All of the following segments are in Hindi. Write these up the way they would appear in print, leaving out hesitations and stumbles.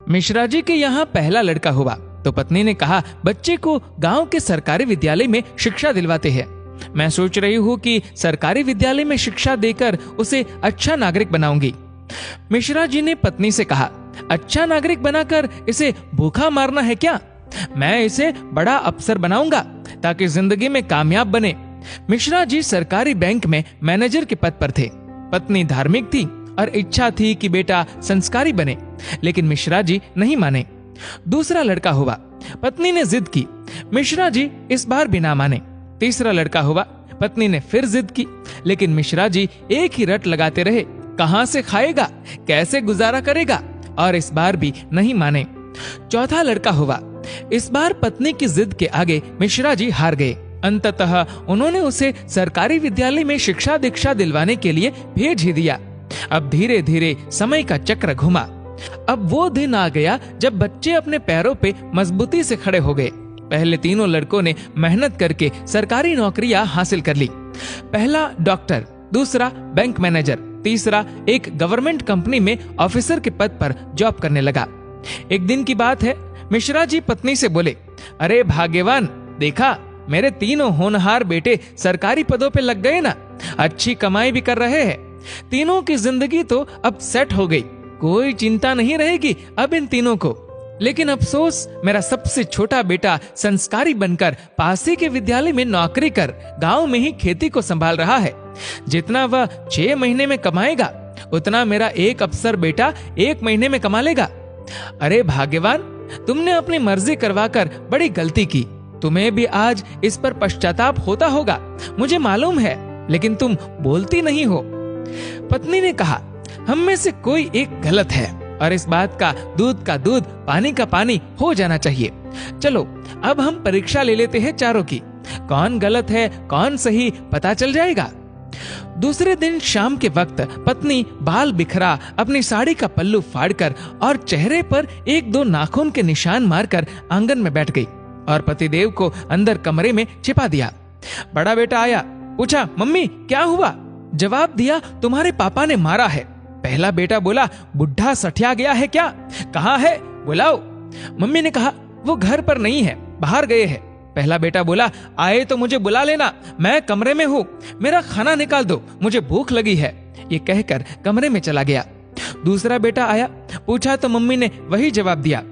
मिश्रा जी के यहाँ पहला लड़का हुआ तो पत्नी ने कहा, बच्चे को गांव के सरकारी विद्यालय में शिक्षा दिलवाते हैं। मैं सोच रही हूँ कि सरकारी विद्यालय में शिक्षा देकर उसे अच्छा नागरिक बनाऊंगी। मिश्रा जी ने पत्नी से कहा, अच्छा नागरिक बनाकर इसे भूखा मारना है क्या? मैं इसे बड़ा अफसर बनाऊंगा ताकि जिंदगी में कामयाब बने। मिश्रा जी सरकारी बैंक में मैनेजर के पद पर थे। पत्नी धार्मिक थी और इच्छा थी कि बेटा संस्कारी बने, लेकिन मिश्रा जी नहीं माने। दूसरा लड़का हुआ, पत्नी ने जिद की, मिश्रा जी इस बार भी ना माने। तीसरा लड़का हुआ, पत्नी ने फिर जिद की, लेकिन मिश्रा जी एक ही रट लगाते रहे, कहां से खाएगा, कैसे गुजारा करेगा, और इस बार भी नहीं माने। चौथा लड़का हुआ। इस बार पत्नी की जिद के आगे मिश्रा जी हार गए। अंततः उन्होंने उसे सरकारी विद्यालय में शिक्षा दीक्षा दिलवाने के लिए भेज ही दिया। अब धीरे धीरे समय का चक्र घुमा। अब वो दिन आ गया जब बच्चे अपने पैरों पे मजबूती से खड़े हो गए। पहले तीनों लड़कों ने मेहनत करके सरकारी नौकरियां हासिल कर ली। पहला डॉक्टर, दूसरा बैंक मैनेजर, तीसरा एक गवर्नमेंट कंपनी में ऑफिसर के पद पर जॉब करने लगा। एक दिन की बात है, मिश्रा जी पत्नी से बोले, अरे भाग्यवान, देखा मेरे तीनों होनहार बेटे सरकारी पदों पे लग गए ना, अच्छी कमाई भी कर रहे हैं। तीनों की जिंदगी तो अब सेट हो गई, कोई चिंता नहीं रहेगी अब इन तीनों को। लेकिन अफसोस, मेरा सबसे छोटा बेटा संस्कारी बनकर पास ही के विद्यालय में नौकरी कर गांव में ही खेती को संभाल रहा है। जितना वह 6 महीने में कमाएगा उतना मेरा एक अफसर बेटा 1 महीने में कमा लेगा। अरे भाग्यवान, तुमने अपनी मर्जी करवाकर बड़ी गलती की। तुम्हें भी आज इस पर पश्चाताप होता होगा, मुझे मालूम है, लेकिन तुम बोलती नहीं हो। पत्नी ने कहा, हम में से कोई एक गलत है और इस बात का दूध पानी का पानी हो जाना चाहिए। चलो अब हम परीक्षा ले लेते हैं चारों की, कौन गलत है कौन सही पता चल जाएगा। दूसरे दिन शाम के वक्त पत्नी बाल बिखरा अपनी साड़ी का पल्लू फाड़कर और चेहरे पर 1-2 नाखून के निशान मारकर आंगन में बैठ गई और पतिदेव को अंदर कमरे में छिपा दिया। बड़ा बेटा आया, पूछा, मम्मी क्या हुआ? जवाब दिया, तुम्हारे पापा ने मारा है। पहला बेटा बोला, बुढ़ा सठिया गया है क्या? कहाँ है, बुलाओ। मम्मी ने कहा, वो घर पर नहीं है, बाहर गए हैं। पहला बेटा बोला, आए तो मुझे बुला लेना, मैं कमरे में हूँ, मेरा खाना निकाल दो, मुझे भूख लगी है। ये कहकर कमरे में चला गया। दूसरा बेटा आया, पूछा तो मम्मी ने वही जवाब दिया।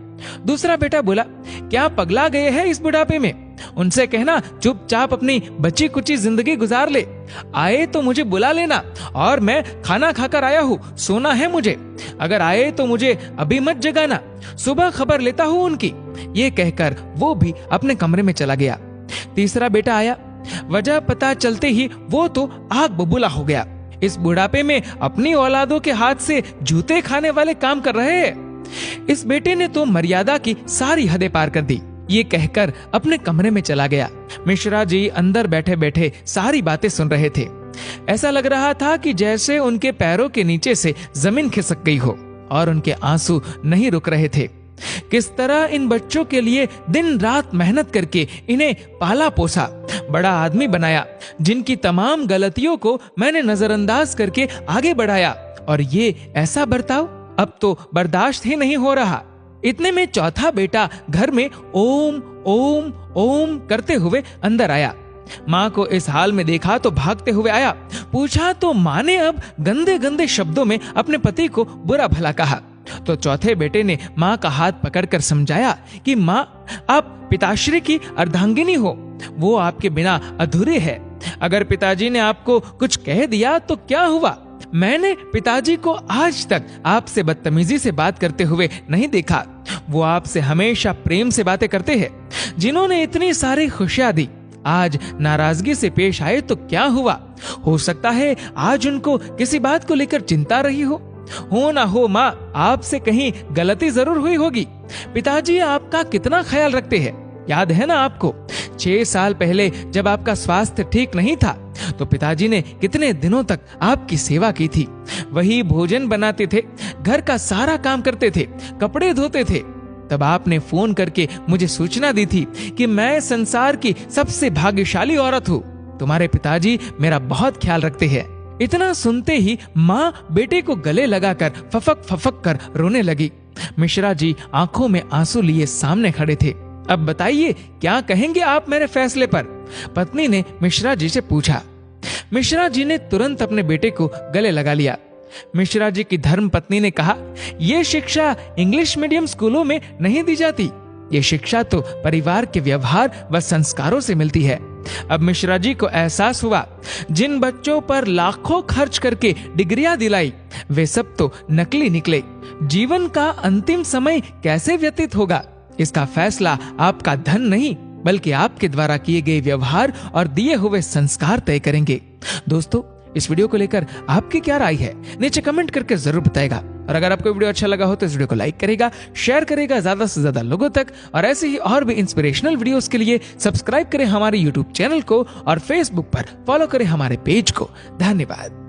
दूसरा बेटा बोला, क्या पगला गए हैं इस बुढ़ापे में? उनसे कहना चुपचाप अपनी बची कुची जिंदगी गुजार ले। आए तो मुझे बुला लेना और मैं खाना खाकर आया हूँ, सोना है मुझे। अगर आए तो मुझे अभी मत जगाना, सुबह खबर लेता हूँ उनकी। ये कहकर वो भी अपने कमरे में चला गया। तीसरा बेटा आया, वजह पता चलते ही वो तो आग बबूला हो गया। इस बुढ़ापे में अपनी औलादों के हाथ से जूते खाने वाले काम कर रहे हैं। इस बेटे ने तो मर्यादा की सारी हदें पार कर दी। ये कहकर अपने कमरे में चला गया। मिश्रा जी अंदर बैठे बैठे सारी बातें सुन रहे थे। ऐसा लग रहा था कि जैसे उनके पैरों के नीचे से जमीन खिसक गई हो और उनके आंसू नहीं रुक रहे थे। किस तरह इन बच्चों के लिए दिन रात मेहनत करके इन्हें पाला पोसा, बड़ा आदमी बनाया, जिनकी तमाम गलतियों को मैंने नजरअंदाज करके आगे बढ़ाया, और ये ऐसा बर्ताव अब तो बर्दाश्त ही नहीं हो रहा। इतने में चौथा बेटा घर में ओम ओम ओम करते हुए अंदर आया। माँ को इस हाल में देखा तो भागते हुए आया। पूछा तो माँ ने अब गंदे गंदे शब्दों में अपने पति को बुरा भला कहा। तो चौथे बेटे ने माँ का हाथ पकड़कर समझाया कि माँ, आप पिताश्री की अर्धांगिनी हो, वो आपके बिना अधूरे है। अगर पिताजी ने आपको कुछ कह दिया तो क्या हुआ? मैंने पिताजी को आज तक आपसे बदतमीजी से बात करते हुए नहीं देखा। वो आपसे हमेशा प्रेम से बातें करते हैं। जिन्होंने इतनी सारी खुशियां दी, आज नाराजगी से पेश आए तो क्या हुआ? हो सकता है आज उनको किसी बात को लेकर चिंता रही हो ना हो माँ, आपसे कहीं गलती जरूर हुई होगी। पिताजी आपका कितना ख्याल रखते हैं, याद है ना आपको? 6 साल पहले जब आपका स्वास्थ्य ठीक नहीं था तो पिताजी ने कितने दिनों तक आपकी सेवा की थी। वही भोजन बनाते थे, घर का सारा काम करते थे, कपड़े धोते थे। तब आपने फोन करके मुझे सूचना दी थी कि मैं संसार की सबसे भाग्यशाली औरत हूँ। तुम्हारे पिताजी मेरा बहुत ख्याल रखते हैं। इतना सुनते ही माँ बेटे को गले लगाकर फफक फफक कर रोने लगी। मिश्रा जी आंखों में आंसू लिए सामने खड़े थे। अब बताइए, क्या कहेंगे आप मेरे फैसले पर? पत्नी ने मिश्रा जी से पूछा। मिश्रा जी ने तुरंत अपने बेटे को गले लगा लिया। मिश्रा जी की धर्म पत्नी ने कहा, यह शिक्षा इंग्लिश मीडियम स्कूलों में नहीं दी जाती। ये शिक्षा तो परिवार के व्यवहार व संस्कारों से मिलती है। अब मिश्रा जी को एहसास हुआ, जिन बच्चों पर लाखों खर्च करके डिग्रियां दिलाई, वे सब तो नकली निकले। जीवन का अंतिम समय कैसे व्यतीत होगा, इसका फैसला आपका धन नहीं, बल्कि आपके द्वारा किए गए व्यवहार और दिए हुए संस्कार तय करेंगे। दोस्तों, इस वीडियो को लेकर आपकी क्या राय है, नीचे कमेंट करके जरूर बताएगा। और अगर आपको वीडियो अच्छा लगा हो तो इस वीडियो को लाइक करेगा, शेयर करेगा ज्यादा से ज्यादा लोगों तक। और ऐसे ही और भी इंस्पिरेशनल वीडियोस के लिए सब्सक्राइब करें हमारे यूट्यूब चैनल को और फेसबुक पर फॉलो करें हमारे पेज को। धन्यवाद।